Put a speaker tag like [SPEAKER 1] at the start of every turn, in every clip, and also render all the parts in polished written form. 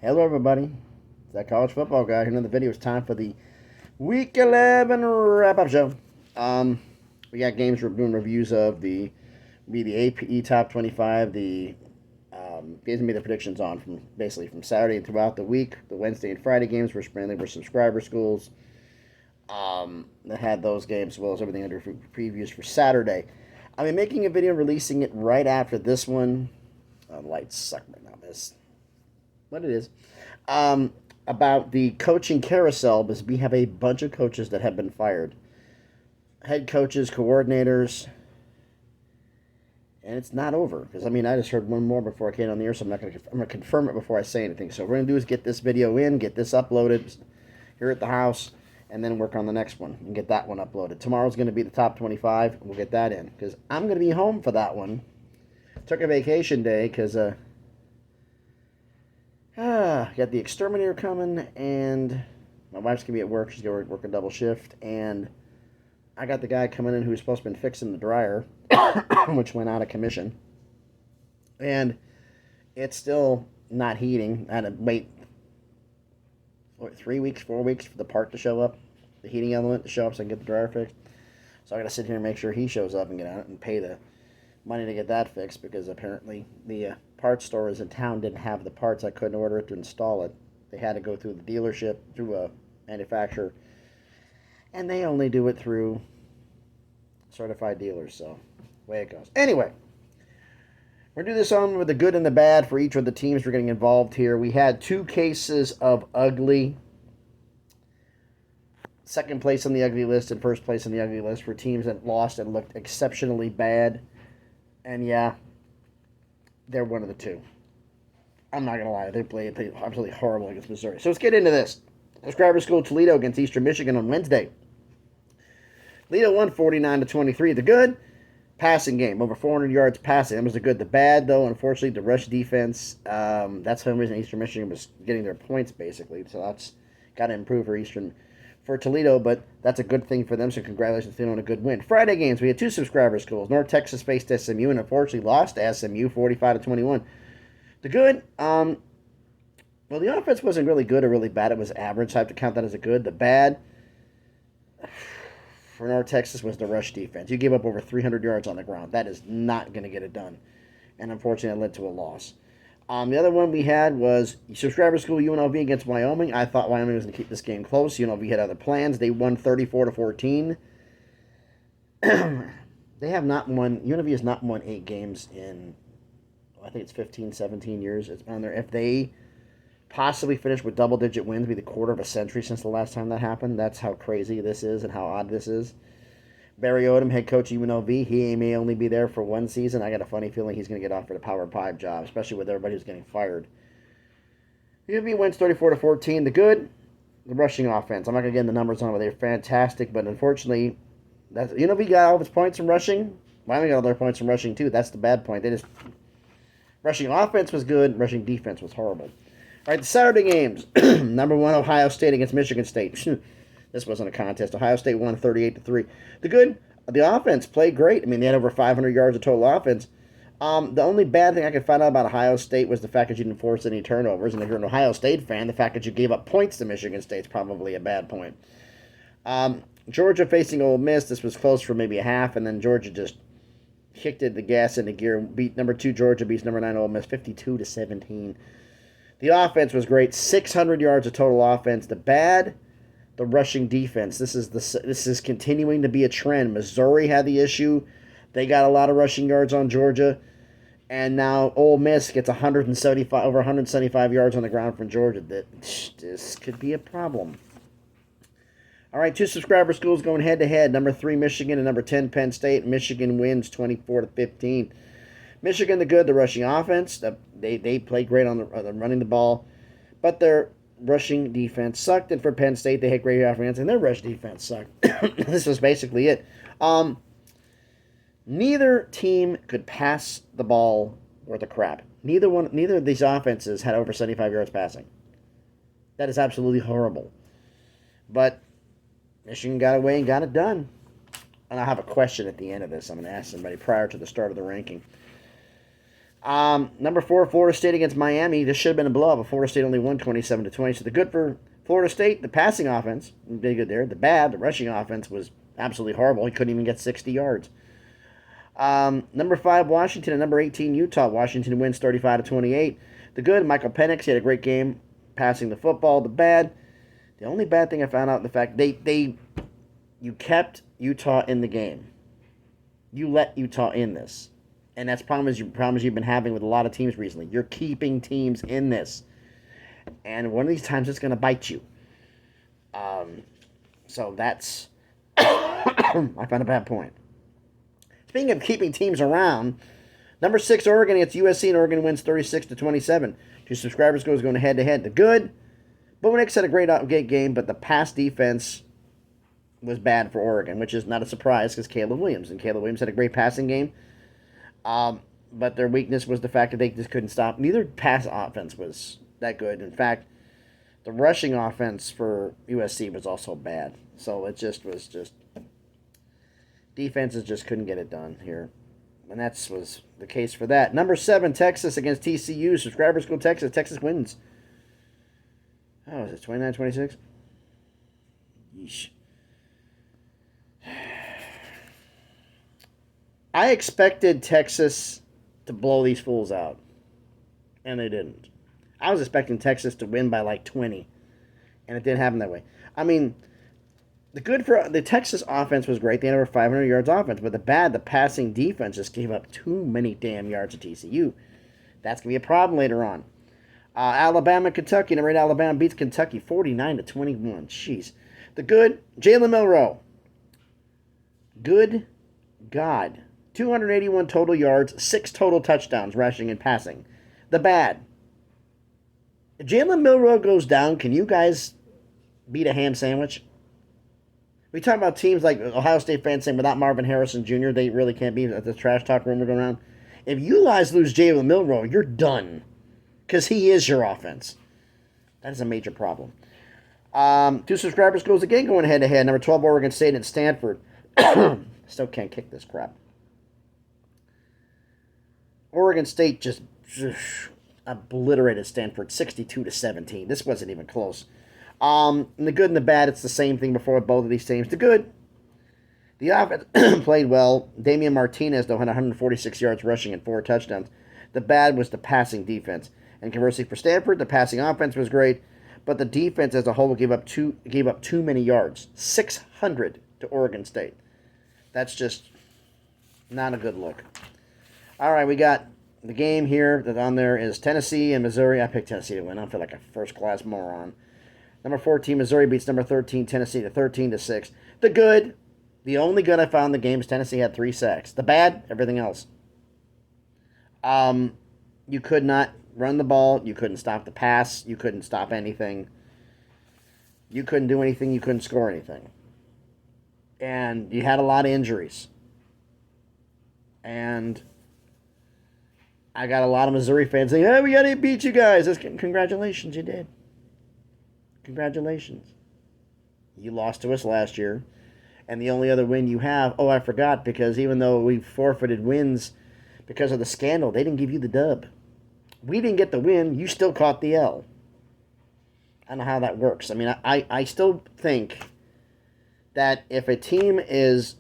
[SPEAKER 1] Hello, everybody. It's that college football guy. Another video. It's time for the Week 11 wrap-up show. We got games we're doing reviews of. The APE Top 25. Gives me the predictions on from Saturday and throughout the week. The Wednesday and Friday games were mainly for subscriber schools. That had those games as well as everything under previews for Saturday. I'll be making a video releasing it right after this one. Lights suck right now. This what it is. About the coaching carousel, because we have a bunch of coaches that have been fired. Head coaches, coordinators, and it's not over. Because, I just heard one more before I came on the air, so I'm going to confirm it before I say anything. So what we're going to do is get this video in, get this uploaded here at the house, and then work on the next one and get that one uploaded. Tomorrow's going to be the top 25, and we'll get that in. Because I'm going to be home for that one. Took a vacation day because... got the exterminator coming, and my wife's going to be at work. She's going to work a double shift, and I got the guy coming in who's supposed to be fixing the dryer, which went out of commission, and it's still not heating. I had to wait 3 weeks, 4 weeks for the part to show up, the heating element to show up so I can get the dryer fixed. So I got to sit here and make sure he shows up and get on it and pay the money to get that fixed, because apparently the parts stores in town didn't have the parts. I couldn't order it to install it. They had to go through the dealership, through a manufacturer, and they only do it through certified dealers, so way it goes. Anyway, we're going to do this on with the good and the bad for each of the teams we're getting involved here. We had 2 cases of ugly. Second place on the ugly list and first place on the ugly list were teams that lost and looked exceptionally bad. And yeah, they're one of the 2. I'm not going to lie. They played absolutely horrible against Missouri. So let's get into this. Subscriber School Toledo against Eastern Michigan on Wednesday. Toledo won 49-23. The good, passing game. Over 400 yards passing. That was the good. The bad, though, unfortunately, the rush defense. That's the reason Eastern Michigan was getting their points, basically. So that's got to improve for Toledo, but that's a good thing for them, so congratulations to them on a good win. Friday games, we had 2 subscriber schools. North Texas faced SMU and unfortunately lost to SMU 45-21. The good, well, the offense wasn't really good or really bad. It was average, so I have to count that as a good. The bad for North Texas was the rush defense. You gave up over 300 yards on the ground. That is not going to get it done, and unfortunately it led to a loss. The other one we had was subscriber school UNLV against Wyoming. I thought Wyoming was going to keep this game close. UNLV had other plans. They won 34-14. UNLV has not won 8 games in, I think it's 15, 17 years. It's on there. If they possibly finish with double-digit wins, it'll be the quarter of a century since the last time that happened. That's how crazy this is and how odd this is. Barry Odom, head coach of UNLV, he may only be there for 1 season. I got a funny feeling he's going to get offered a Power 5 job, especially with everybody who's getting fired. UNLV wins 34-14. The good, the rushing offense. I'm not going to get into the numbers on it, but they're fantastic, but unfortunately, UNLV got all of its points from rushing. Wyoming got all their points from rushing, too. That's the bad point. Rushing offense was good, rushing defense was horrible. All right, the Saturday games. Number 1, Ohio State against Michigan State. This wasn't a contest. Ohio State won 38-3. The good, the offense played great. They had over 500 yards of total offense. The only bad thing I could find out about Ohio State was the fact that you didn't force any turnovers. And if you're an Ohio State fan, the fact that you gave up points to Michigan State is probably a bad point. Georgia facing Ole Miss. This was close for maybe a half, and then Georgia just kicked the gas into gear. Beat number 2 Georgia, beats number 9 Ole Miss 52-17. The offense was great. 600 yards of total offense. The bad, the rushing defense. This is continuing to be a trend. Missouri had the issue. They got a lot of rushing yards on Georgia. And now Ole Miss gets over 175 yards on the ground from Georgia. This could be a problem. All right, 2 subscriber schools going head-to-head. Number 3, Michigan, and number 10, Penn State. Michigan wins 24-15. Michigan, the good, the rushing offense. They play great on the running the ball. But their rushing defense sucked, and for Penn State, they had great offense, and their rush defense sucked. This was basically it. Neither team could pass the ball worth a crap. Neither of these offenses had over 75 yards passing. That is absolutely horrible. But Michigan got away and got it done. And I have a question at the end of this. I'm going to ask somebody prior to the start of the ranking. Number 4, Florida State against Miami. This should have been a blowout, but Florida State only won 27-20. So the good for Florida State, the passing offense, big good there. The bad, the rushing offense was absolutely horrible. He couldn't even get 60 yards. Number 5, Washington, and number 18, Utah. Washington wins 35-28. The good, Michael Penix, he had a great game passing the football. The bad, the only bad thing I found out, the fact you kept Utah in the game. You let Utah in this. And that's problems you've been having with a lot of teams recently. You're keeping teams in this. And one of these times it's going to bite you. So that's, I found a bad point. Speaking of keeping teams around, number 6, Oregon against USC, and Oregon wins 36-27. 2 subscribers goes going head-to-head. The good, Bo Nix had a great game, but the pass defense was bad for Oregon, which is not a surprise because Caleb Williams. And Caleb Williams had a great passing game. But their weakness was the fact that they just couldn't stop. Neither pass offense was that good. In fact, the rushing offense for USC was also bad. So it was defenses just couldn't get it done here. And that was the case for that. Number 7, Texas against TCU. Subscribers go Texas. Texas wins. Oh, is it 29-26? Yeesh. I expected Texas to blow these fools out, and they didn't. I was expecting Texas to win by like 20, and it didn't happen that way. I mean, the Texas offense was great. They had over 500 yards offense, but the passing defense just gave up too many damn yards to TCU. That's going to be a problem later on. Alabama, Kentucky. Number 8, Alabama beats Kentucky 49-21. Jeez. The good, Jalen Milroe. Good God. 281 total yards, 6 total touchdowns, rushing and passing. The bad. If Jalen Milroe goes down, can you guys beat a ham sandwich? We talk about teams like Ohio State fans saying without Marvin Harrison Jr., they really can't beat the trash talk rumor going around. If you guys lose Jalen Milroe, you're done. Because he is your offense. That is a major problem. 2 subscribers goes again going head-to-head. Number 12, Oregon State and Stanford. Still can't kick this crap. Oregon State just obliterated Stanford 62-17. This wasn't even close. And the good and the bad, it's the same thing before with both of these teams. The good, the offense played well. Damian Martinez, though, had 146 yards rushing and 4 touchdowns. The bad was the passing defense. And conversely for Stanford, the passing offense was great, but the defense as a whole gave up too many yards. 600 to Oregon State. That's just not a good look. All right, we got the game here that on there is Tennessee and Missouri. I picked Tennessee to win. I feel like a first-class moron. Number 14, Missouri beats number 13, Tennessee to 13-6. The good, the only good I found in the game is Tennessee had 3 sacks. The bad, everything else. You could not run the ball. You couldn't stop the pass. You couldn't stop anything. You couldn't do anything. You couldn't score anything. And you had a lot of injuries. And I got a lot of Missouri fans saying, hey, we got to beat you guys. Congratulations, you did. Congratulations. You lost to us last year. And the only other win you have, I forgot, because even though we forfeited wins because of the scandal, they didn't give you the dub. We didn't get the win. You still caught the L. I don't know how that works. I mean, I still think that if a team is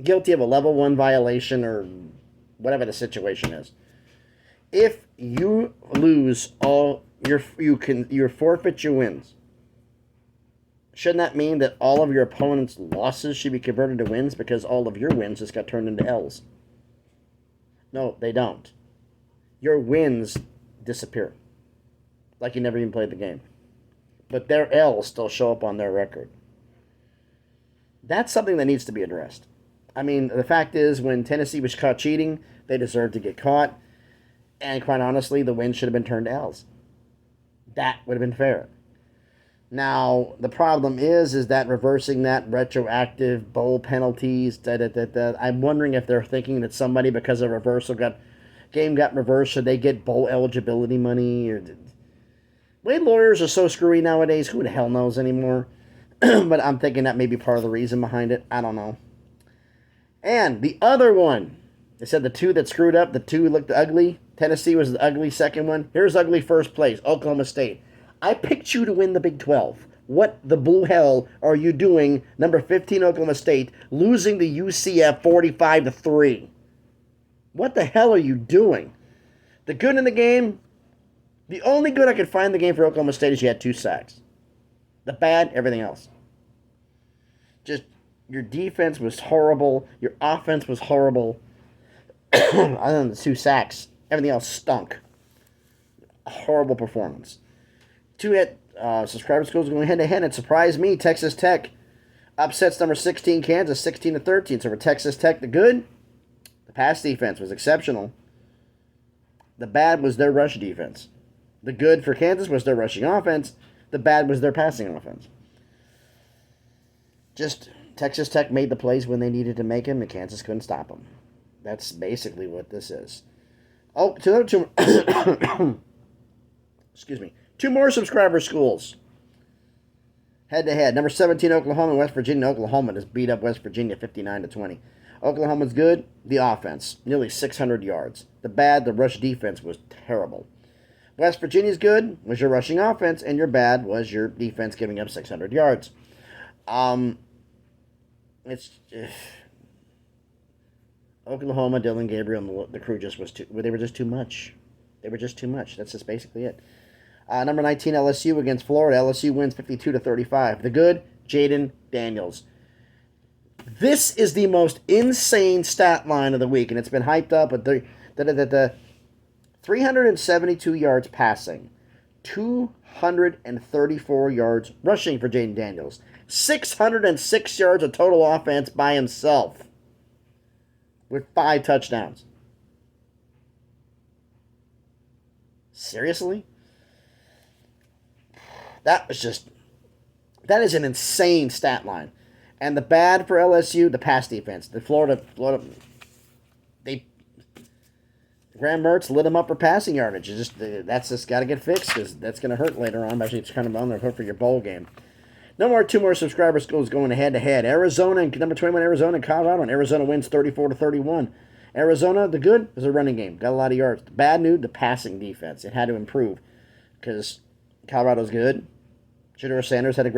[SPEAKER 1] guilty of a level 1 violation or whatever the situation is, if you lose all you forfeit your wins, shouldn't that mean that all of your opponent's losses should be converted to wins because all of your wins just got turned into L's? No, they don't. Your wins disappear. Like you never even played the game. But their L's still show up on their record. That's something that needs to be addressed. I mean, the fact is, when Tennessee was caught cheating, they deserved to get caught. And quite honestly, the wins should have been turned to L's. That would have been fair. Now, the problem is that reversing that retroactive bowl penalties, I'm wondering if they're thinking that somebody, because of reversal, game got reversed, should they get bowl eligibility money? Or way lawyers are so screwy nowadays, who the hell knows anymore? But I'm thinking that may be part of the reason behind it. I don't know. And the other one, They said the two that screwed up, the two looked ugly. Tennessee was the ugly second one. Here's ugly first place, Oklahoma State. I picked you to win the Big 12. What the blue hell are you doing, number 15 Oklahoma State, losing to UCF 45-3? What the hell are you doing? The good in the game, the only good I could find in the game for Oklahoma State is you had 2 sacks. The bad, everything else. Just, your defense was horrible. Your offense was horrible. Other than the 2 sacks, everything else stunk. A horrible performance. 2 hit subscriber schools going head-to-head. It surprised me. Texas Tech upsets number 16 Kansas 16-13. So for Texas Tech, the good, the pass defense was exceptional. The bad was their rush defense. The good for Kansas was their rushing offense. The bad was their passing offense. Just Texas Tech made the plays when they needed to make them, and Kansas couldn't stop them. That's basically what this is. Oh, two excuse me. 2 more subscriber schools. Head-to-head. Number 17, Oklahoma and West Virginia. Oklahoma just beat up West Virginia 59-20. Oklahoma's good. The offense, nearly 600 yards. The bad, the rush defense was terrible. West Virginia's good was your rushing offense, and your bad was your defense giving up 600 yards. Oklahoma, Dylan Gabriel, and the crew they were just too much. They were just too much. That's just basically it. Number 19, LSU against Florida. LSU wins 52-35. The good, Jaden Daniels. This is the most insane stat line of the week, and it's been hyped up. But the 372 yards passing, 234 yards rushing for Jaden Daniels, 606 yards of total offense by himself, with 5 touchdowns. Seriously? That is an insane stat line. And the bad for LSU, the pass defense. The Florida, Graham Mertz lit him up for passing yardage. That's just got to get fixed because that's going to hurt later on. Actually, it's kind of on the hook for your bowl game. Two more subscriber schools going head-to-head. Arizona and number 21, Arizona and Colorado. And Arizona wins 34-31. Arizona, the good is a running game. Got a lot of yards. The bad news, the passing defense. It had to improve because Colorado's good. Shedeur Sanders had a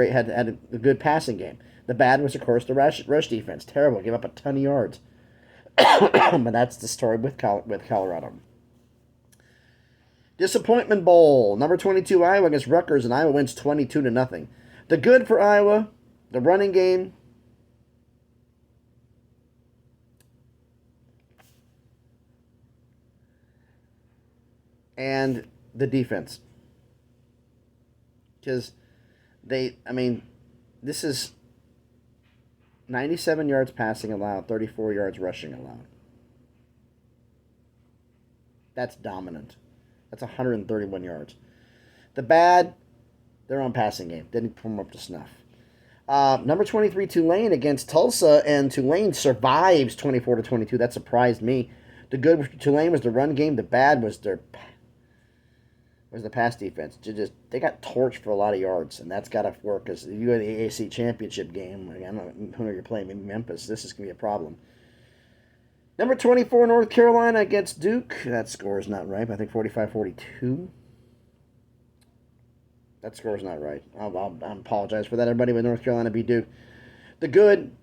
[SPEAKER 1] good passing game. The bad was, of course, the rush defense. Terrible. Gave up a ton of yards. But that's the story with Colorado. Disappointment Bowl. Number 22, Iowa against Rutgers, and Iowa wins 22-0. The good for Iowa, the running game. And the defense. Because this is 97 yards passing allowed, 34 yards rushing allowed. That's dominant. That's 131 yards. The bad, their own passing game. Didn't come up to snuff. Number 23, Tulane against Tulsa, and Tulane survives 24-22. That surprised me. The good for Tulane was the run game. The bad was the pass defense. They got torched for a lot of yards, and that's got to work because if you go to the AAC championship game, I don't know who you're playing, maybe Memphis, this is going to be a problem. Number 24, North Carolina against Duke. That score is not right. I think 45-42. That score is not right. I apologize for that, everybody, but North Carolina beat Duke. The good,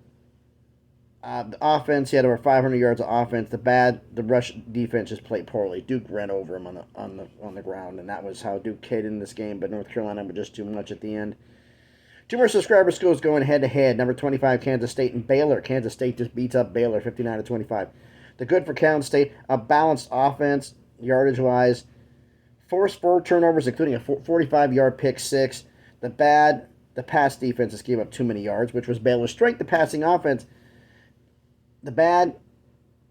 [SPEAKER 1] the offense, he had over 500 yards of offense. The bad, the rush defense just played poorly. Duke ran over him on the ground, and that was how Duke hit in this game. But North Carolina were just too much at the end. 2 more subscriber schools going head-to-head. Number 25, Kansas State and Baylor. Kansas State just beats up Baylor 59-25. The good for Kansas State, a balanced offense, yardage-wise. Forced 4 turnovers, including a 45-yard pick six. The bad, the pass defense just gave up too many yards, which was Baylor's strength, the passing offense. The bad,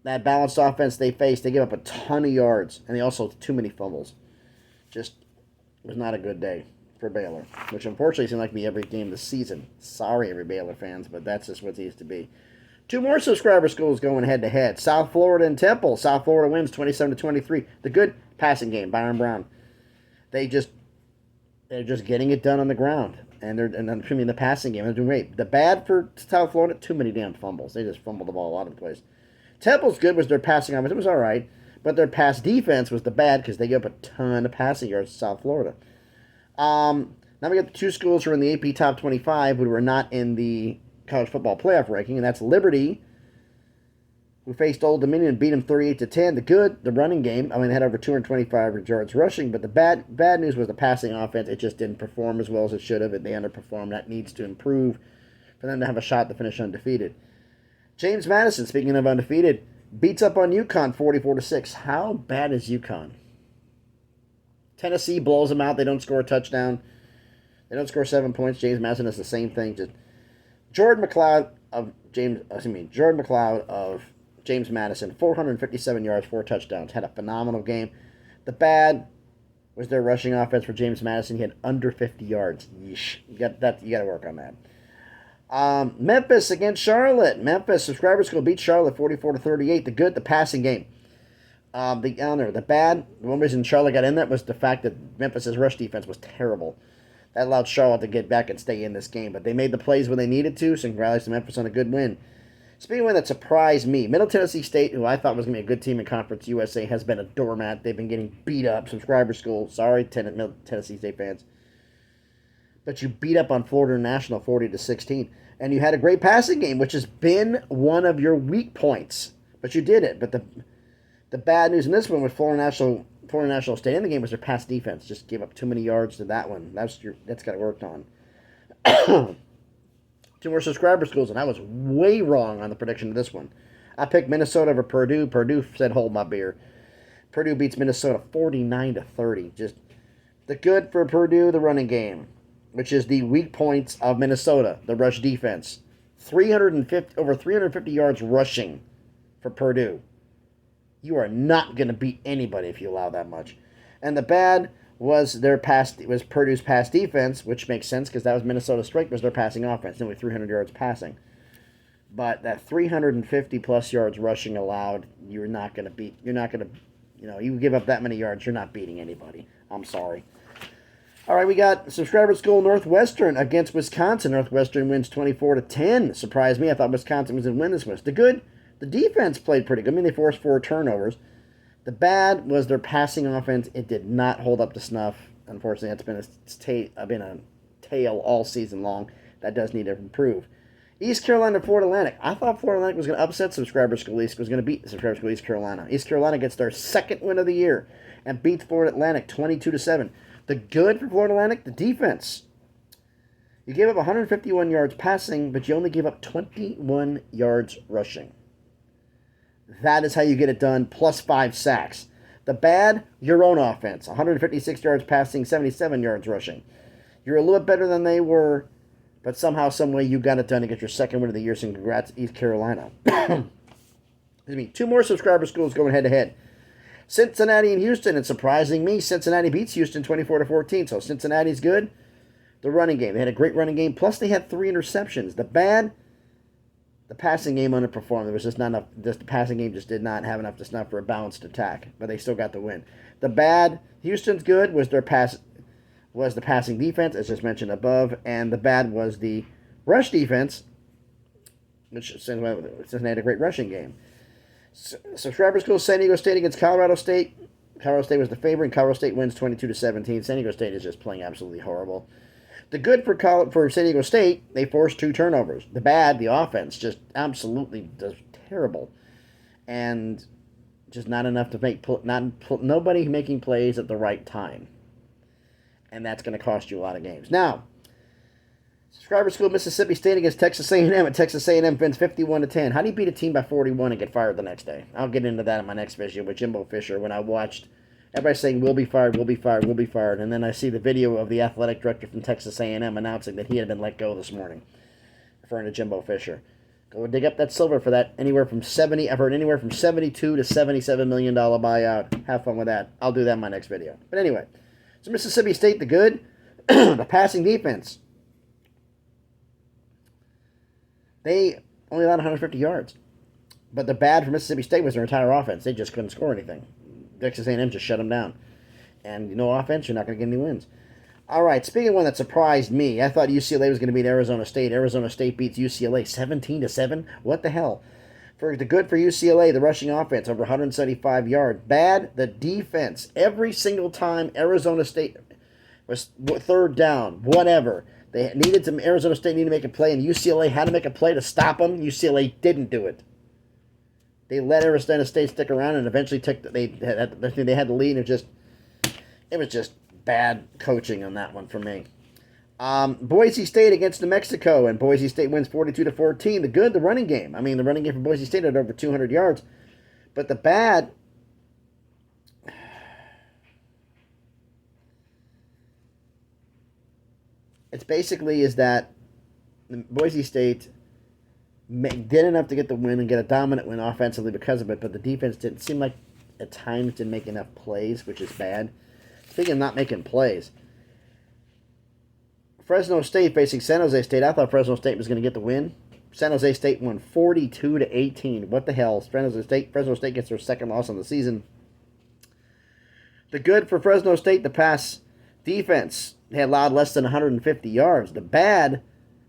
[SPEAKER 1] that balanced offense they faced, they gave up a ton of yards, and they also too many fumbles. Just was not a good day for Baylor, which unfortunately seemed like me every game this season. Sorry, every Baylor fans, but that's just what it used to be. 2 more subscriber schools going head-to-head. South Florida and Temple. South Florida wins 27-23. The good passing game, Byron Brown. They're just getting it done on the ground. And the passing game, they're doing great. The bad for South Florida, too many damn fumbles. They just fumbled the ball all over the place. Temple's good was their passing offense. It was all right. But their pass defense was the bad because they gave up a ton of passing yards to South Florida. Now we got the two schools who are in the AP Top 25 who were not in the college football playoff ranking, and that's Liberty, who faced Old Dominion and beat them 38-10. The good, the running game. I mean, they had over 225 yards rushing, but the bad news was the passing offense. It just didn't perform as well as it should have, and they underperformed. That needs to improve for them to have a shot to finish undefeated. James Madison, speaking of undefeated, beats up on UConn 44-6. How bad is UConn? Tennessee blows them out. They don't score a touchdown. They don't score 7 points. James Madison does the same thing. Just Jordan McLeod of James Madison, 457 yards, 4 touchdowns. Had a phenomenal game. The bad was their rushing offense for James Madison. He had under 50 yards. Yeesh. You got to work on that. Memphis against Charlotte. Memphis subscriber school beat Charlotte 44-38. The good, the passing game. The bad, the one reason Charlotte got in that was the fact that Memphis' rush defense was terrible. That allowed Charlotte to get back and stay in this game, but they made the plays when they needed to, so congrats to Memphis on a good win. Speaking of one that surprised me, Middle Tennessee State, who I thought was going to be a good team in Conference USA, has been a doormat. They've been getting beat up. Subscriber school, sorry, Middle Tennessee State fans. But you beat up on Florida International 40-16, and you had a great passing game, which has been one of your weak points. But you did it. But the bad news in this one with Florida National State in the game was their pass defense. Just gave up too many yards to that one. That's got worked on. 2 more subscriber schools, and I was way wrong on the prediction of this one. I picked Minnesota over Purdue. Purdue said, hold my beer. Purdue beats Minnesota 49-30. Just the good for Purdue, the running game, which is the weak points of Minnesota, the rush defense. Over 350 yards rushing for Purdue. You are not going to beat anybody if you allow that much. And the bad was Purdue's pass defense, which makes sense because that was Minnesota's strength, was their passing offense, nearly 300 yards passing. But that 350-plus yards rushing allowed, you give up that many yards, you're not beating anybody. I'm sorry. All right, we got subscriber school Northwestern against Wisconsin. Northwestern wins 24-10. Surprised me. I thought Wisconsin was going to win this one. The defense played pretty good. I mean, they forced 4 turnovers. The bad was their passing offense. It did not hold up to snuff. Unfortunately, it's been a tale all season long. That does need to improve. East Carolina, Florida Atlantic. I thought Florida Atlantic was going to upset Subscriber School East. Was going to beat Subscriber School East Carolina. East Carolina gets their second win of the year and beats Florida Atlantic 22-7. The good for Florida Atlantic, the defense. You gave up 151 yards passing, but you only gave up 21 yards rushing. That is how you get it done, plus 5 sacks. The bad, your own offense. 156 yards passing, 77 yards rushing. You're a little bit better than they were, but somehow, some way, you got it done to get your second win of the year, so congrats, East Carolina. 2 more subscriber schools going head-to-head. Cincinnati and Houston, and surprising me, Cincinnati beats Houston 24-14, so Cincinnati's good. The running game, they had a great running game, plus they had 3 interceptions. The bad, the passing game underperformed. There was just not enough. The passing game just did not have enough to snuff for a balanced attack, but they still got the win. The bad, Houston's good was the passing defense, as just mentioned above, and the bad was the rush defense, which Cincinnati had a great rushing game. Subscriber school, San Diego State against Colorado State. Colorado State was the favorite, and Colorado State wins 22-17. San Diego State is just playing absolutely horrible. The good for San Diego State, they forced 2 turnovers. The bad, the offense, just absolutely terrible. And just not enough to make, nobody making plays at the right time. And that's going to cost you a lot of games. Now, subscriber school, Mississippi State against Texas A&M, and Texas A&M wins 51-10. How do you beat a team by 41 and get fired the next day? I'll get into that in my next video with Jimbo Fisher when I watched everybody saying, we'll be fired, we'll be fired, we'll be fired. And then I see the video of the athletic director from Texas A&M announcing that he had been let go this morning, referring to Jimbo Fisher. Go dig up that silver for that. I've heard anywhere from $72 to $77 million buyout. Have fun with that. I'll do that in my next video. But anyway, so Mississippi State, the good, the passing defense. They only allowed 150 yards. But the bad for Mississippi State was their entire offense. They just couldn't score anything. Texas A&M just shut them down. And no offense, you're not going to get any wins. All right, speaking of one that surprised me, I thought UCLA was going to beat Arizona State. Arizona State beats UCLA 17-7. What the hell? For the good for UCLA, the rushing offense over 175 yards. Bad, the defense. Every single time Arizona State was third down, whatever. Arizona State needed to make a play, and UCLA had to make a play to stop them. UCLA didn't do it. They let Arizona State stick around, and eventually they had the lead. It was just bad coaching on that one for me. Boise State against New Mexico, and Boise State wins 42-14. The running game. I mean, the running game for Boise State had over 200 yards. But the bad, it's basically is that Boise State did enough to get the win and get a dominant win offensively because of it, but the defense didn't seem like at times didn't make enough plays, which is bad. Speaking of not making plays, Fresno State facing San Jose State. I thought Fresno State was going to get the win. San Jose State won 42-18. What the hell? Fresno State gets their second loss on the season. The good for Fresno State, the pass defense. They had allowed less than 150 yards. The bad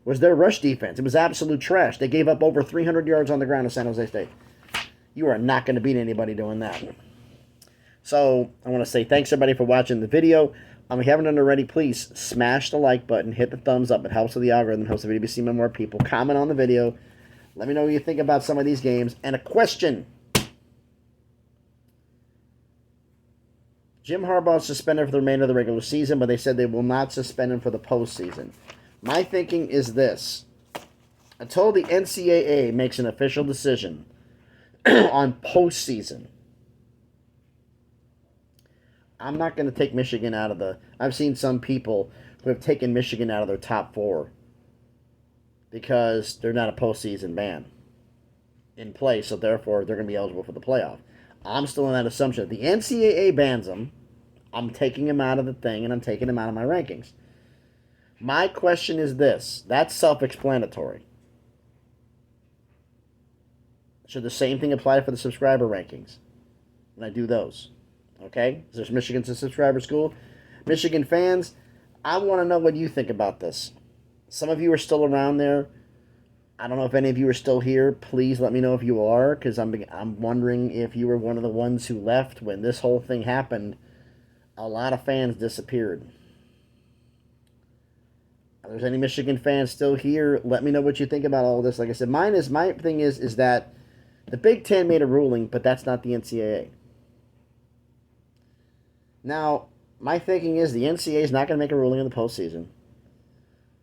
[SPEAKER 1] was their rush defense. It was absolute trash. They gave up over 300 yards on the ground to San Jose State. You are not going to beat anybody doing that. So I want to say thanks, everybody, for watching the video. If you haven't done it already, please smash the like button, hit the thumbs up. It helps with the algorithm, helps the video be seen by more people. Comment on the video. Let me know what you think about some of these games. And a question. Jim Harbaugh is suspended for the remainder of the regular season, but they said they will not suspend him for the postseason. My thinking is this. Until the NCAA makes an official decision on postseason, I'm not going to take Michigan out of the... I've seen some people who have taken Michigan out of their top 4 because they're not a postseason ban in place, so therefore they're going to be eligible for the playoff. I'm still in that assumption. If the NCAA bans them, I'm taking them out of the thing, and I'm taking them out of my rankings. My question is this. That's self-explanatory. Should the same thing apply for the subscriber rankings when I do those? Okay? There's Michigan's a subscriber school. Michigan fans, I want to know what you think about this. Some of you are still around there. I don't know if any of you are still here. Please let me know if you are, because I'm wondering if you were one of the ones who left when this whole thing happened. A lot of fans disappeared. If there's any Michigan fans still here, let me know what you think about all this. Like I said, my thing is that the Big Ten made a ruling, but that's not the NCAA. Now, my thinking is the NCAA is not going to make a ruling in the postseason.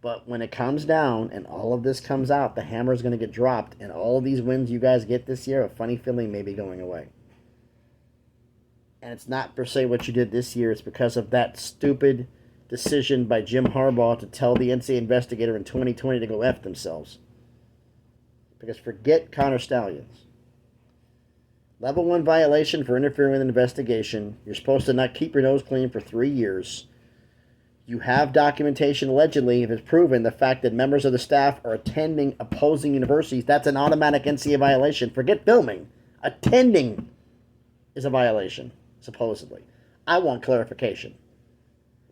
[SPEAKER 1] But when it comes down and all of this comes out, the hammer is going to get dropped, and all of these wins you guys get this year, a funny feeling may be going away. And it's not per se what you did this year. It's because of that stupid decision by Jim Harbaugh to tell the NCAA investigator in 2020 to go F themselves. Because forget Connor Stalions. Level 1 violation for interfering with an investigation. You're supposed to not keep your nose clean for 3 years. You have documentation, allegedly, if it's proven, the fact that members of the staff are attending opposing universities. That's an automatic NCAA violation. Forget filming. Attending is a violation, supposedly. I want clarification.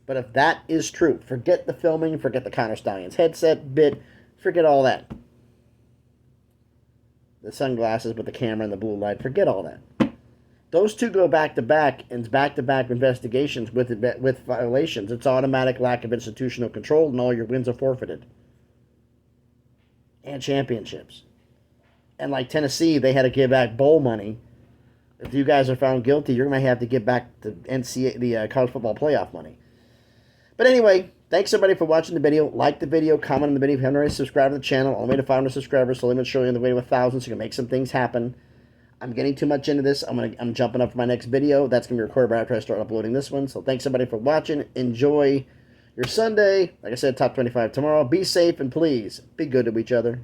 [SPEAKER 1] But if that is true, forget the filming, forget the Connor Stalions headset bit, forget all that. The sunglasses with the camera and the blue light, forget all that. Those two go back-to-back, and back-to-back investigations with violations. It's automatic lack of institutional control, and all your wins are forfeited. And championships. And like Tennessee, they had to give back bowl money. If you guys are found guilty, you're going to have to give back the college football playoff money. But anyway, thanks everybody for watching the video. Like the video, comment on the video. If you haven't already subscribed to the channel, all the way to 500 subscribers, so I'm going to show you on the way to 1,000, so you can make some things happen. I'm getting too much into this. I'm jumping up for my next video. That's going to be recorded right after I start uploading this one. So thanks everybody for watching. Enjoy your Sunday. Like I said, top 25 tomorrow. Be safe, and please be good to each other.